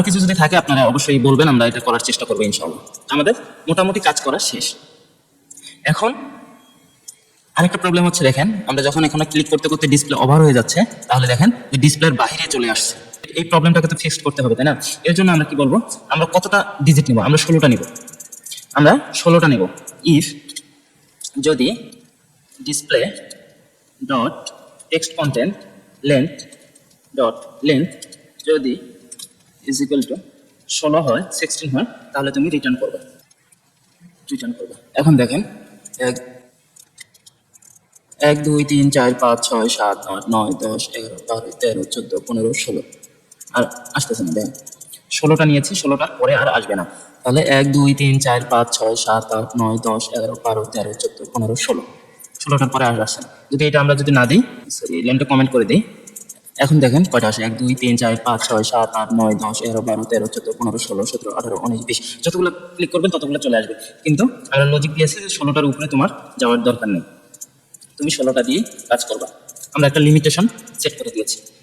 আরো কিছু যদি থাকে আপনারা অবশ্যই বলবেন, আমরা এটা করার চেষ্টা করবো ইনশাআল্লাহ। আমাদের মোটামুটি কাজ করা শেষ। এখন আরেকটা প্রবলেম হচ্ছে, দেখেন আমরা যখন এখানে ক্লিক করতে করতে ডিসপ্লে ওভার হয়ে যাচ্ছে, তাহলে দেখেন ডিসপ্লের বাইরে চলে আসছে। এই প্রবলেমটাকে তো ফিক্স করতে হবে, তাই না? এর জন্য আমরা কি বলবো, আমরা কতটা ডিজিট নিব? আমরা 16টা নিব। আমরা 16টা নিব। ইফ যদি display dot text content length dot length যদি ইজ ইকুয়াল টু 16 হয়, 16 হয়, তাহলে তুমি রিটার্ন করবে। এখন দেখেন 1 2 3 4 5 6 7 8 9 10 11 12 13 14 15 16 আর আসতেছে না। দেখেন 16টা নিয়েছি, 16টার পরে আর আসবে না। তাহলে 1 2 3 4 5 6 7 8 9 10 11 12 13 14 15 16, 16টার পরে আর আসছে না। যদি এটা আমরা যদি না দিই, সরি লেনটা কমেন্ট করে দিই, এখন দেখেন কয়টা আসে, 1 2 3 4 5 6 7 8 9 10 11 12 13 14 15 16 17 18 19 20, যতগুলো ক্লিক করবেন ততগুলো চলে আসবে। কিন্তু আমরা লজিক দিয়েছি যে 16টার উপরে তোমার যাওয়ার দরকার নেই, তুমি 16টা দিয়ে কাজ করবা। আমরা একটা লিমিটেশন সেট করে দিয়েছি।